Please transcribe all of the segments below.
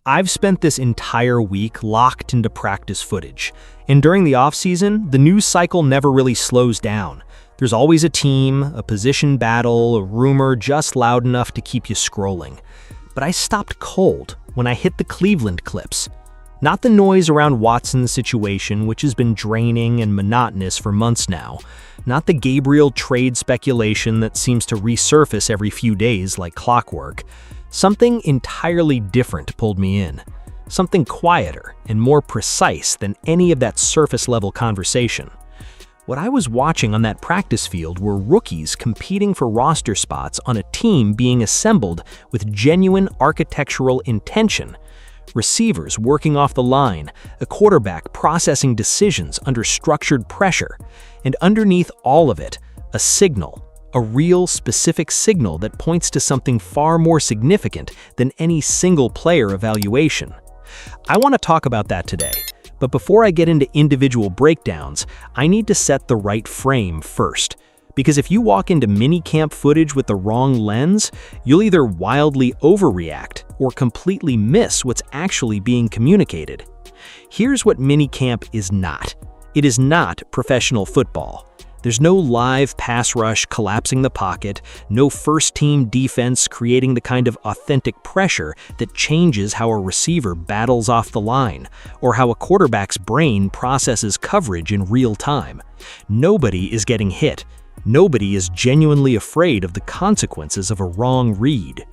I've spent this entire week locked into practice footage, and during the off-season, the news cycle never really slows down. There's always a team, a position battle, a rumor just loud enough to keep you scrolling. But I stopped cold when I hit the Cleveland clips. Not the noise around Watson's situation, which has been draining and monotonous for months now. Not the Gabriel trade speculation that seems to resurface every few days like clockwork. Something entirely different pulled me in. Something quieter and more precise than any of that surface-level conversation. What I was watching on that practice field were rookies competing for roster spots on a team being assembled with genuine architectural intention. Receivers working off the line, a quarterback processing decisions under structured pressure, and underneath all of it, a signal. A real, specific signal that points to something far more significant than any single player evaluation. I want to talk about that today, but before I get into individual breakdowns, I need to set the right frame first. Because if you walk into minicamp footage with the wrong lens, you'll either wildly overreact or completely miss what's actually being communicated. Here's what minicamp is not. It is not professional football. There's no live pass rush collapsing the pocket, no first-team defense creating the kind of authentic pressure that changes how a receiver battles off the line, or how a quarterback's brain processes coverage in real time. Nobody is getting hit. Nobody is genuinely afraid of the consequences of a wrong read.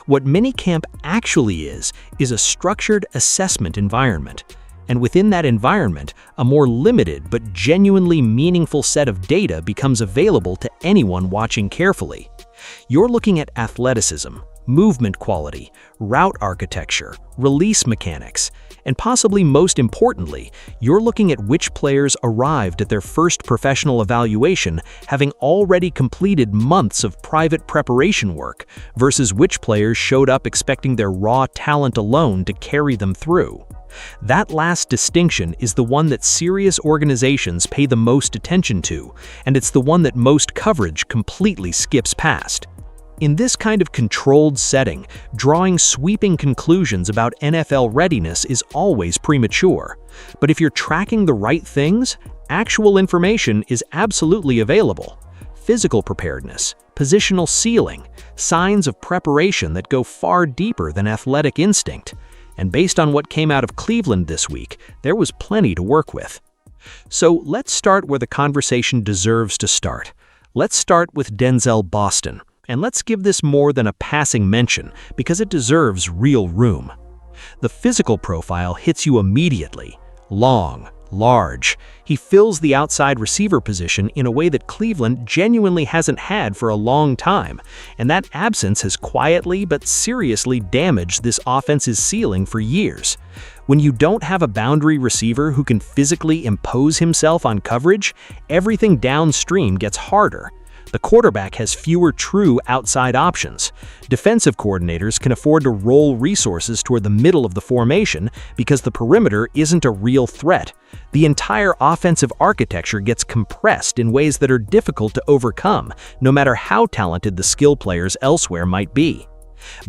What minicamp actually is a structured assessment environment. And within that environment, a more limited but genuinely meaningful set of data becomes available to anyone watching carefully. You're looking at athleticism, movement quality, route architecture, release mechanics, and possibly most importantly, you're looking at which players arrived at their first professional evaluation having already completed months of private preparation work versus which players showed up expecting their raw talent alone to carry them through. That last distinction is the one that serious organizations pay the most attention to, and it's the one that most coverage completely skips past. In this kind of controlled setting, drawing sweeping conclusions about NFL readiness is always premature. But if you're tracking the right things, actual information is absolutely available. Physical preparedness, positional ceiling, signs of preparation that go far deeper than athletic instinct. And based on what came out of Cleveland this week, there was plenty to work with. So let's start where the conversation deserves to start. Let's start with Denzel Boston, and let's give this more than a passing mention because it deserves real room. The physical profile hits you immediately. Long, large. He fills the outside receiver position in a way that Cleveland genuinely hasn't had for a long time, and that absence has quietly but seriously damaged this offense's ceiling for years. When you don't have a boundary receiver who can physically impose himself on coverage, everything downstream gets harder. The quarterback has fewer true outside options. Defensive coordinators can afford to roll resources toward the middle of the formation because the perimeter isn't a real threat. The entire offensive architecture gets compressed in ways that are difficult to overcome, no matter how talented the skill players elsewhere might be.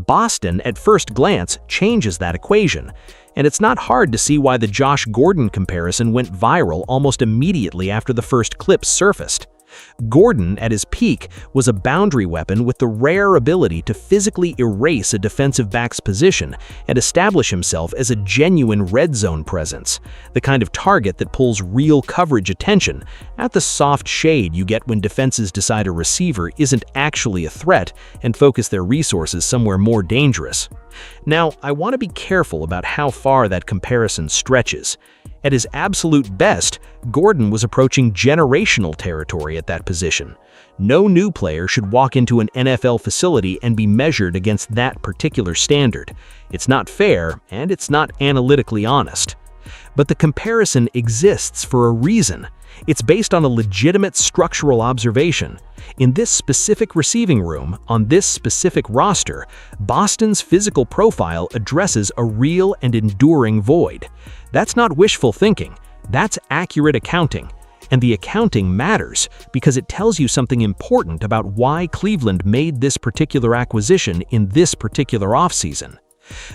Boston, at first glance, changes that equation. And it's not hard to see why the Josh Gordon comparison went viral almost immediately after the first clips surfaced. Gordon, at his peak, was a boundary weapon with the rare ability to physically erase a defensive back's position and establish himself as a genuine red zone presence, the kind of target that pulls real coverage attention, not the soft shade you get when defenses decide a receiver isn't actually a threat and focus their resources somewhere more dangerous. Now, I want to be careful about how far that comparison stretches. At his absolute best, Gordon was approaching generational territory at that position. No new player should walk into an NFL facility and be measured against that particular standard. It's not fair, and it's not analytically honest. But the comparison exists for a reason. It's based on a legitimate structural observation. In this specific receiving room, on this specific roster, Boston's physical profile addresses a real and enduring void. That's not wishful thinking. That's accurate accounting. And the accounting matters because it tells you something important about why Cleveland made this particular acquisition in this particular offseason.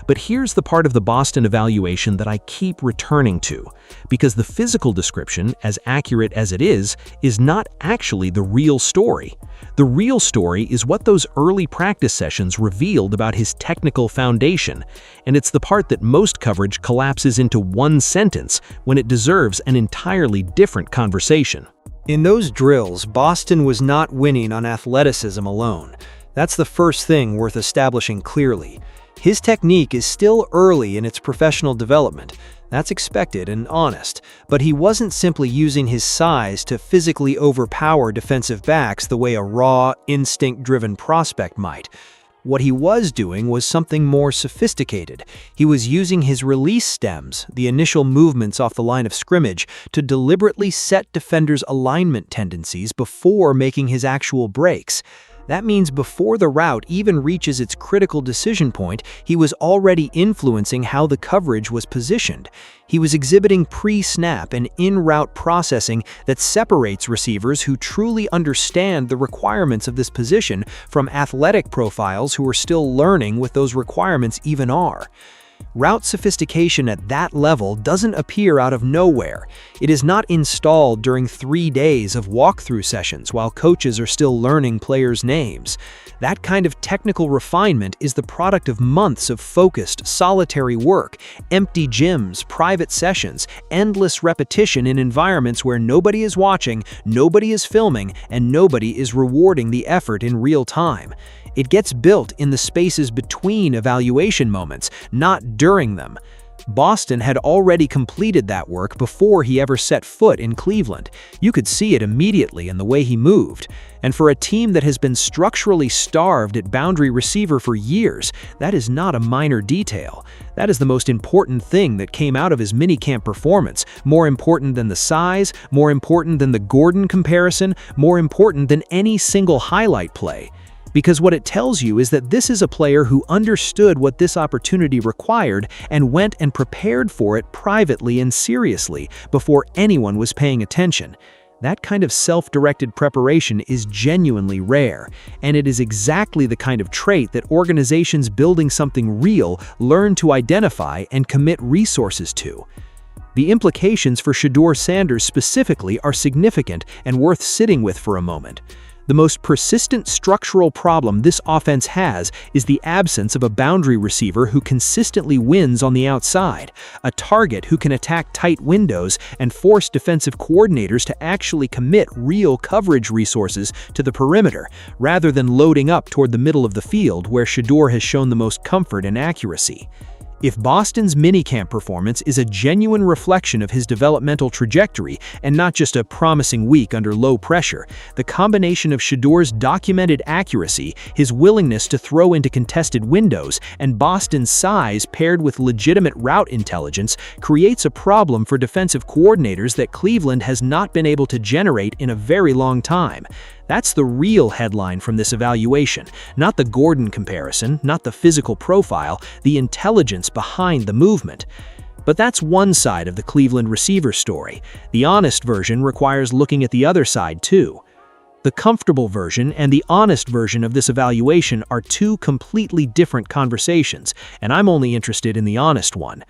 But here's the part of the Boston evaluation that I keep returning to, because the physical description, as accurate as it is not actually the real story. The real story is what those early practice sessions revealed about his technical foundation, and it's the part that most coverage collapses into one sentence when it deserves an entirely different conversation. In those drills, Boston was not winning on athleticism alone. That's the first thing worth establishing clearly. His technique is still early in its professional development. That's expected and honest, but he wasn't simply using his size to physically overpower defensive backs the way a raw, instinct-driven prospect might. What he was doing was something more sophisticated. He was using his release stems, the initial movements off the line of scrimmage, to deliberately set defenders' alignment tendencies before making his actual breaks. That means before the route even reaches its critical decision point, he was already influencing how the coverage was positioned. He was exhibiting pre-snap and in-route processing that separates receivers who truly understand the requirements of this position from athletic profiles who are still learning what those requirements even are. Route sophistication at that level doesn't appear out of nowhere. It is not installed during 3 days of walkthrough sessions while coaches are still learning players' names. That kind of technical refinement is the product of months of focused, solitary work, empty gyms, private sessions, endless repetition in environments where nobody is watching, nobody is filming, and nobody is rewarding the effort in real time. It gets built in the spaces between evaluation moments, not during them. Boston had already completed that work before he ever set foot in Cleveland. You could see it immediately in the way he moved. And for a team that has been structurally starved at boundary receiver for years, that is not a minor detail. That is the most important thing that came out of his minicamp performance, more important than the size, more important than the Gordon comparison, more important than any single highlight play. Because what it tells you is that this is a player who understood what this opportunity required and went and prepared for it privately and seriously before anyone was paying attention. That kind of self-directed preparation is genuinely rare, and it is exactly the kind of trait that organizations building something real learn to identify and commit resources to. The implications for Shedeur Sanders specifically are significant and worth sitting with for a moment. The most persistent structural problem this offense has is the absence of a boundary receiver who consistently wins on the outside, a target who can attack tight windows and force defensive coordinators to actually commit real coverage resources to the perimeter, rather than loading up toward the middle of the field where Shedeur has shown the most comfort and accuracy. If Boston's minicamp performance is a genuine reflection of his developmental trajectory and not just a promising week under low pressure, the combination of Shedeur's documented accuracy, his willingness to throw into contested windows, and Boston's size paired with legitimate route intelligence creates a problem for defensive coordinators that Cleveland has not been able to generate in a very long time. That's the real headline from this evaluation, not the Gordon comparison, not the physical profile, the intelligence behind the movement. But that's one side of the Cleveland receiver story. The honest version requires looking at the other side too. The comfortable version and the honest version of this evaluation are two completely different conversations, and I'm only interested in the honest one.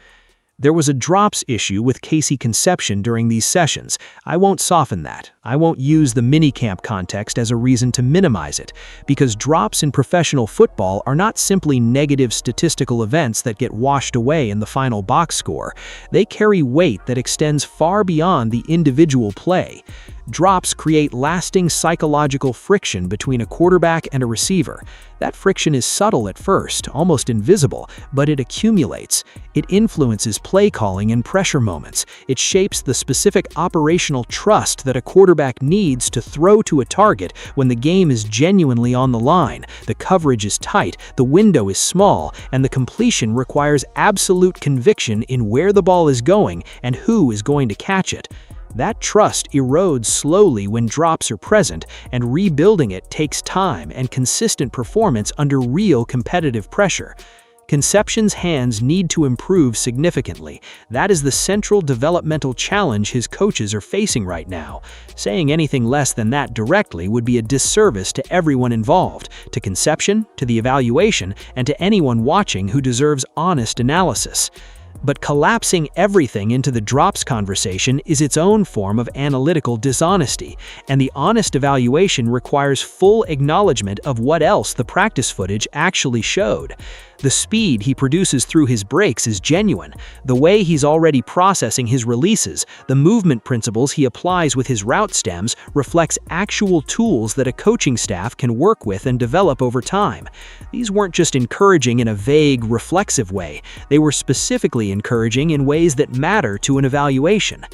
There was a drops issue with Concepcion during these sessions. I won't soften that. I won't use the minicamp context as a reason to minimize it, because drops in professional football are not simply negative statistical events that get washed away in the final box score. They carry weight that extends far beyond the individual play. Drops create lasting psychological friction between a quarterback and a receiver. That friction is subtle at first, almost invisible, but it accumulates. It influences play calling and pressure moments. It shapes the specific operational trust that a quarterback needs to throw to a target when the game is genuinely on the line, the coverage is tight, the window is small, and the completion requires absolute conviction in where the ball is going and who is going to catch it. That trust erodes slowly when drops are present, and rebuilding it takes time and consistent performance under real competitive pressure. Concepcion's hands need to improve significantly. That is the central developmental challenge his coaches are facing right now. Saying anything less than that directly would be a disservice to everyone involved, to Concepcion, to the evaluation, and to anyone watching who deserves honest analysis. But collapsing everything into the drops conversation is its own form of analytical dishonesty, and the honest evaluation requires full acknowledgement of what else the practice footage actually showed. The speed he produces through his breaks is genuine. The way he's already processing his releases, the movement principles he applies with his route stems reflects actual tools that a coaching staff can work with and develop over time. These weren't just encouraging in a vague, reflexive way. They were specifically encouraging in ways that matter to an evaluation.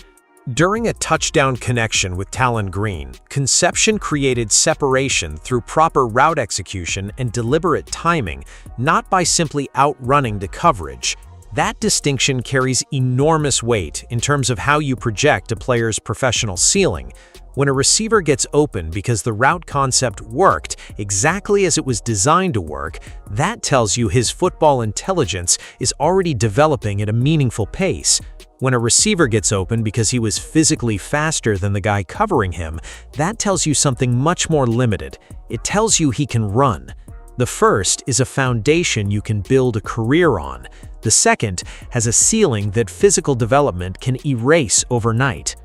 During a touchdown connection with Talon Green, Concepcion created separation through proper route execution and deliberate timing, not by simply outrunning the coverage. That distinction carries enormous weight in terms of how you project a player's professional ceiling. When a receiver gets open because the route concept worked exactly as it was designed to work, that tells you his football intelligence is already developing at a meaningful pace. When a receiver gets open because he was physically faster than the guy covering him, that tells you something much more limited. It tells you he can run. The first is a foundation you can build a career on. The second has a ceiling that physical development can erase overnight.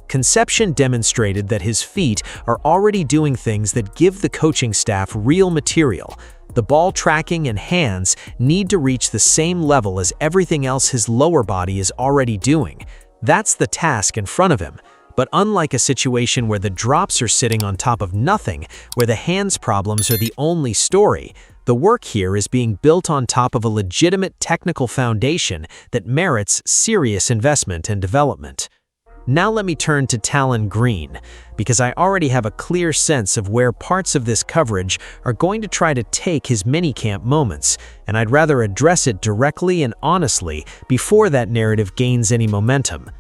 Concepcion demonstrated that his feet are already doing things that give the coaching staff real material. The ball tracking and hands need to reach the same level as everything else his lower body is already doing. That's the task in front of him. But unlike a situation where the drops are sitting on top of nothing, where the hands problems are the only story, the work here is being built on top of a legitimate technical foundation that merits serious investment and development. Now let me turn to Talon Green, because I already have a clear sense of where parts of this coverage are going to try to take his minicamp moments, and I'd rather address it directly and honestly before that narrative gains any momentum.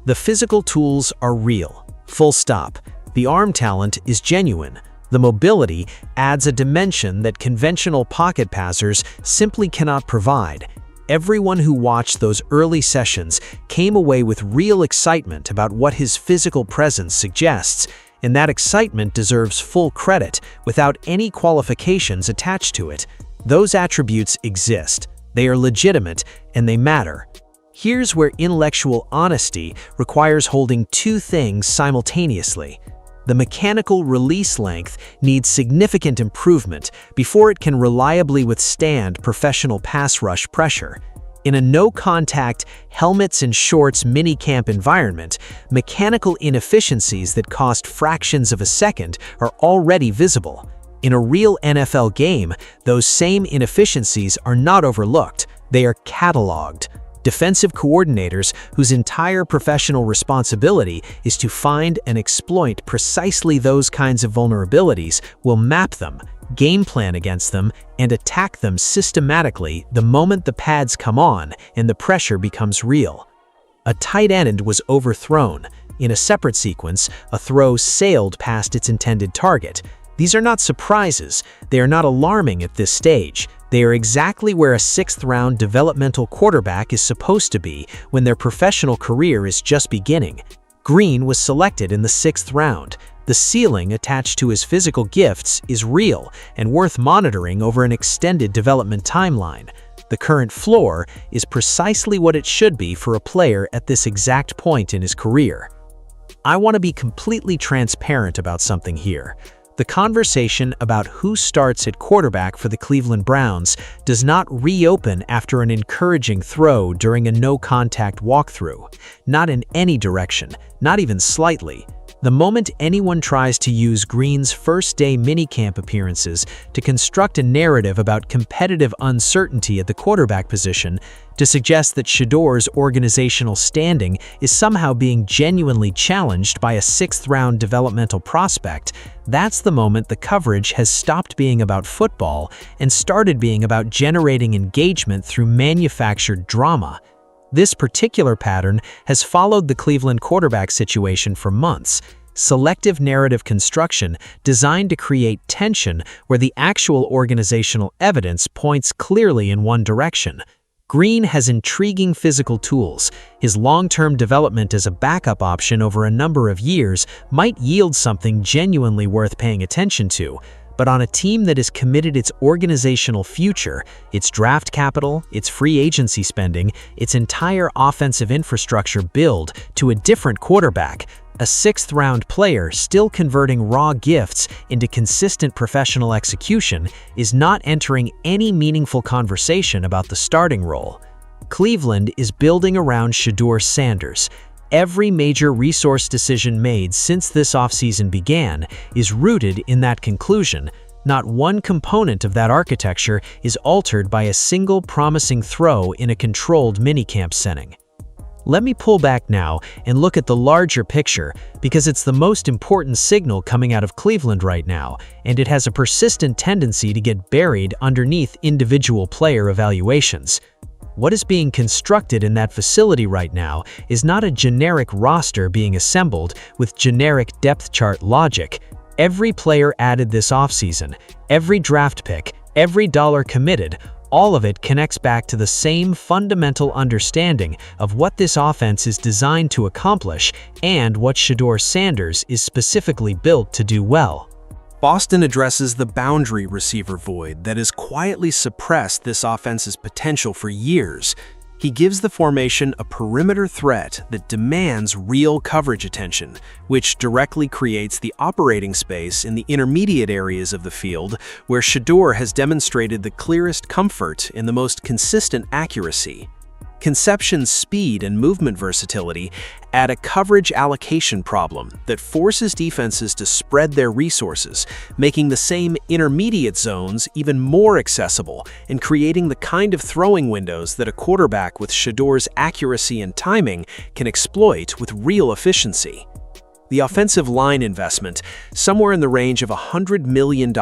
The physical tools are real, full stop. The arm talent is genuine. The mobility adds a dimension that conventional pocket passers simply cannot provide. Everyone who watched those early sessions came away with real excitement about what his physical presence suggests, and that excitement deserves full credit without any qualifications attached to it. Those attributes exist, they are legitimate, and they matter. Here's where intellectual honesty requires holding two things simultaneously. The mechanical release length needs significant improvement before it can reliably withstand professional pass rush pressure. In a no-contact, helmets and shorts minicamp environment, mechanical inefficiencies that cost fractions of a second are already visible. In a real NFL game, those same inefficiencies are not overlooked, they are cataloged. Defensive coordinators whose entire professional responsibility is to find and exploit precisely those kinds of vulnerabilities will map them, game plan against them, and attack them systematically the moment the pads come on and the pressure becomes real. A tight end was overthrown. In a separate sequence, a throw sailed past its intended target. These are not surprises. They are not alarming at this stage. They are exactly where a sixth-round developmental quarterback is supposed to be when their professional career is just beginning. Green was selected in the 6th round. The ceiling attached to his physical gifts is real and worth monitoring over an extended development timeline. The current floor is precisely what it should be for a player at this exact point in his career. I want to be completely transparent about something here. The conversation about who starts at quarterback for the Cleveland Browns does not reopen after an encouraging throw during a no-contact walkthrough. Not in any direction, not even slightly. The moment anyone tries to use Green's first-day minicamp appearances to construct a narrative about competitive uncertainty at the quarterback position, to suggest that Shedeur's organizational standing is somehow being genuinely challenged by a 6th-round developmental prospect, that's the moment the coverage has stopped being about football and started being about generating engagement through manufactured drama. This particular pattern has followed the Cleveland quarterback situation for months. selective narrative construction designed to create tension where the actual organizational evidence points clearly in one direction. Green has intriguing physical tools. His long-term development as a backup option over a number of years might yield something genuinely worth paying attention to. But on a team that has committed its organizational future, its draft capital, its free agency spending, its entire offensive infrastructure build to a different quarterback, a sixth-round player still converting raw gifts into consistent professional execution is not entering any meaningful conversation about the starting role. Cleveland is building around Shedeur Sanders. Every major resource decision made since this offseason began is rooted in that conclusion. Not one component of that architecture is altered by a single promising throw in a controlled minicamp setting. Let me pull back now and look at the larger picture because it's the most important signal coming out of Cleveland right now, and it has a persistent tendency to get buried underneath individual player evaluations. What is being constructed in that facility right now is not a generic roster being assembled with generic depth chart logic. Every player added this offseason, every draft pick, every dollar committed, all of it connects back to the same fundamental understanding of what this offense is designed to accomplish and what Shedeur Sanders is specifically built to do well. Boston addresses the boundary receiver void that has quietly suppressed this offense's potential for years. He gives the formation a perimeter threat that demands real coverage attention, which directly creates the operating space in the intermediate areas of the field where Shedeur has demonstrated the clearest comfort and the most consistent accuracy. Concepcion's speed and movement versatility add a coverage allocation problem that forces defenses to spread their resources, making the same intermediate zones even more accessible and creating the kind of throwing windows that a quarterback with Shedeur's accuracy and timing can exploit with real efficiency. The offensive line investment, somewhere in the range of $100 million,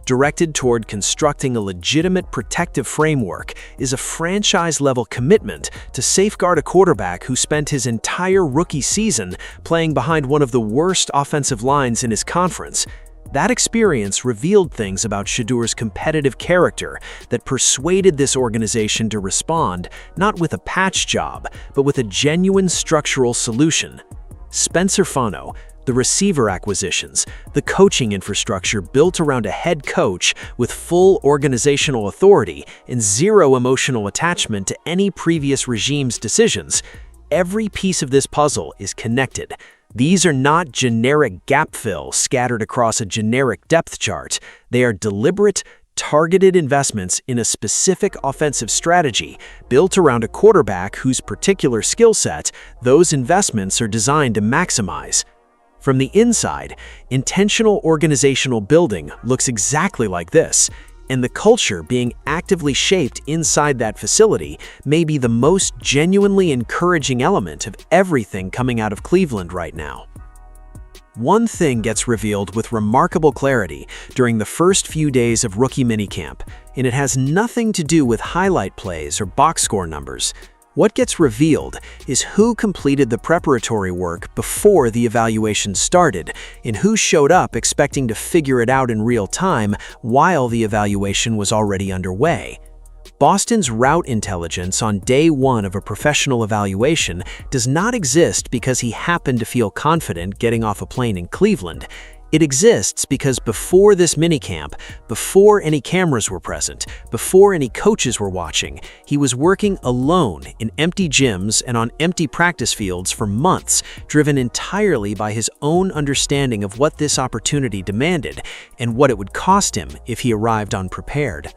directed toward constructing a legitimate protective framework, is a franchise-level commitment to safeguard a quarterback who spent his entire rookie season playing behind one of the worst offensive lines in his conference. That experience revealed things about Shedeur's competitive character that persuaded this organization to respond not with a patch job, but with a genuine structural solution. Spencer Fano, the receiver acquisitions, the coaching infrastructure built around a head coach with full organizational authority and zero emotional attachment to any previous regime's decisions. Every piece of this puzzle is connected. These are not generic gap fill scattered across a generic depth chart. They are deliberate, targeted investments in a specific offensive strategy built around a quarterback whose particular skill set those investments are designed to maximize. From the inside, intentional organizational building looks exactly like this, and the culture being actively shaped inside that facility may be the most genuinely encouraging element of everything coming out of Cleveland right now. One thing gets revealed with remarkable clarity during the first few days of rookie minicamp, and it has nothing to do with highlight plays or box score numbers. What gets revealed is who completed the preparatory work before the evaluation started, and who showed up expecting to figure it out in real time while the evaluation was already underway. Boston's route intelligence on day one of a professional evaluation does not exist because he happened to feel confident getting off a plane in Cleveland. It exists because before this minicamp, before any cameras were present, before any coaches were watching, he was working alone in empty gyms and on empty practice fields for months, driven entirely by his own understanding of what this opportunity demanded and what it would cost him if he arrived unprepared.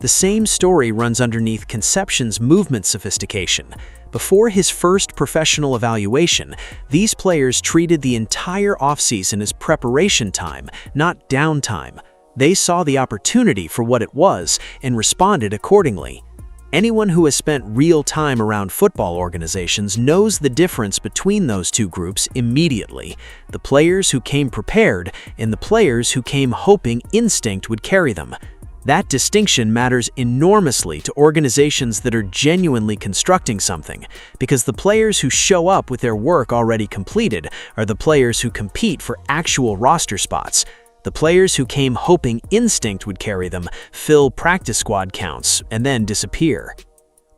The same story runs underneath Concepcion's movement sophistication. Before his first professional evaluation, these players treated the entire offseason as preparation time, not downtime. They saw the opportunity for what it was and responded accordingly. Anyone who has spent real time around football organizations knows the difference between those two groups immediately. The players who came prepared and the players who came hoping instinct would carry them. That distinction matters enormously to organizations that are genuinely constructing something, because the players who show up with their work already completed are the players who compete for actual roster spots. The players who came hoping instinct would carry them, fill practice squad counts, and then disappear.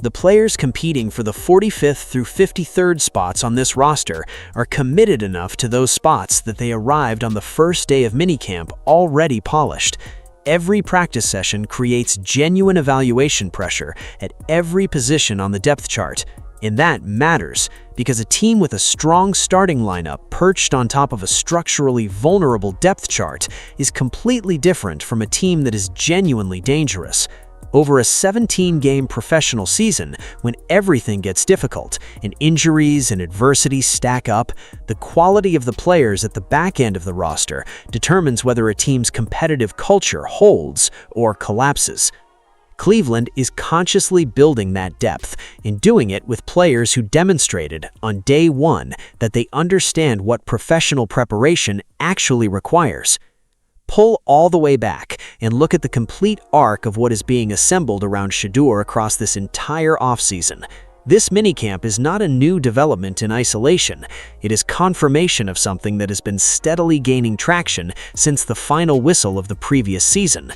The players competing for the 45th through 53rd spots on this roster are committed enough to those spots that they arrived on the first day of minicamp already polished. Every practice session creates genuine evaluation pressure at every position on the depth chart. And that matters, because a team with a strong starting lineup perched on top of a structurally vulnerable depth chart is completely different from a team that is genuinely dangerous. Over a 17-game professional season, when everything gets difficult and injuries and adversity stack up, the quality of the players at the back end of the roster determines whether a team's competitive culture holds or collapses. Cleveland is consciously building that depth and doing it with players who demonstrated on day one that they understand what professional preparation actually requires. Pull all the way back and look at the complete arc of what is being assembled around Shedeur across this entire offseason. This minicamp is not a new development in isolation. It is confirmation of something that has been steadily gaining traction since the final whistle of the previous season.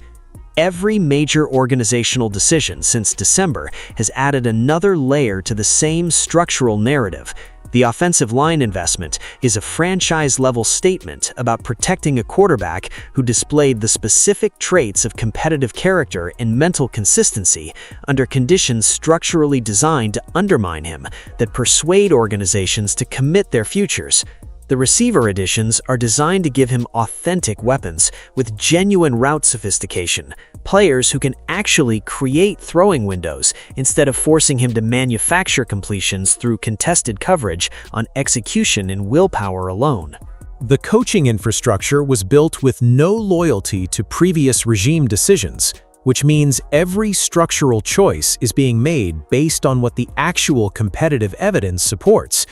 Every major organizational decision since December has added another layer to the same structural narrative. The offensive line investment is a franchise-level statement about protecting a quarterback who displayed the specific traits of competitive character and mental consistency under conditions structurally designed to undermine him that persuade organizations to commit their futures. The receiver additions are designed to give him authentic weapons with genuine route sophistication, players who can actually create throwing windows instead of forcing him to manufacture completions through contested coverage on execution and willpower alone. The coaching infrastructure was built with no loyalty to previous regime decisions, which means every structural choice is being made based on what the actual competitive evidence supports.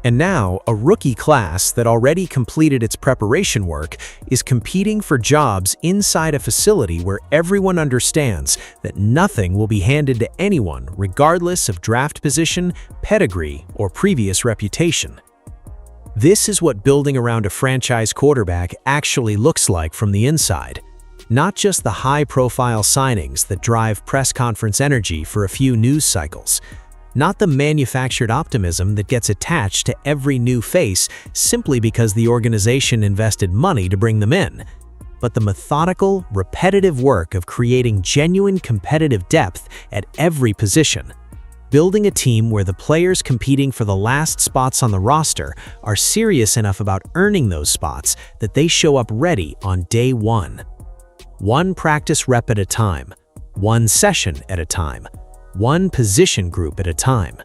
And now, a rookie class that already completed its preparation work is competing for jobs inside a facility where everyone understands that nothing will be handed to anyone regardless of draft position, pedigree, or previous reputation. This is what building around a franchise quarterback actually looks like from the inside. Not just the high-profile signings that drive press conference energy for a few news cycles. Not the manufactured optimism that gets attached to every new face simply because the organization invested money to bring them in, but the methodical, repetitive work of creating genuine competitive depth at every position. Building a team where the players competing for the last spots on the roster are serious enough about earning those spots that they show up ready on day one. One practice rep at a time, one session at a time, one position group at a time.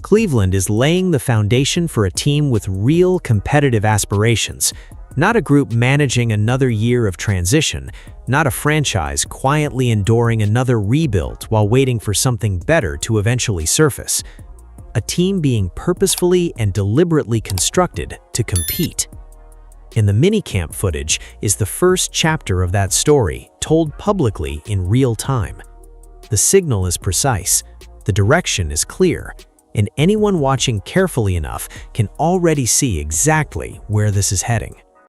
Cleveland is laying the foundation for a team with real competitive aspirations, not a group managing another year of transition, not a franchise quietly enduring another rebuild while waiting for something better to eventually surface. A team being purposefully and deliberately constructed to compete. And the minicamp footage is the first chapter of that story, told publicly in real time. The signal is precise, the direction is clear, and anyone watching carefully enough can already see exactly where this is heading.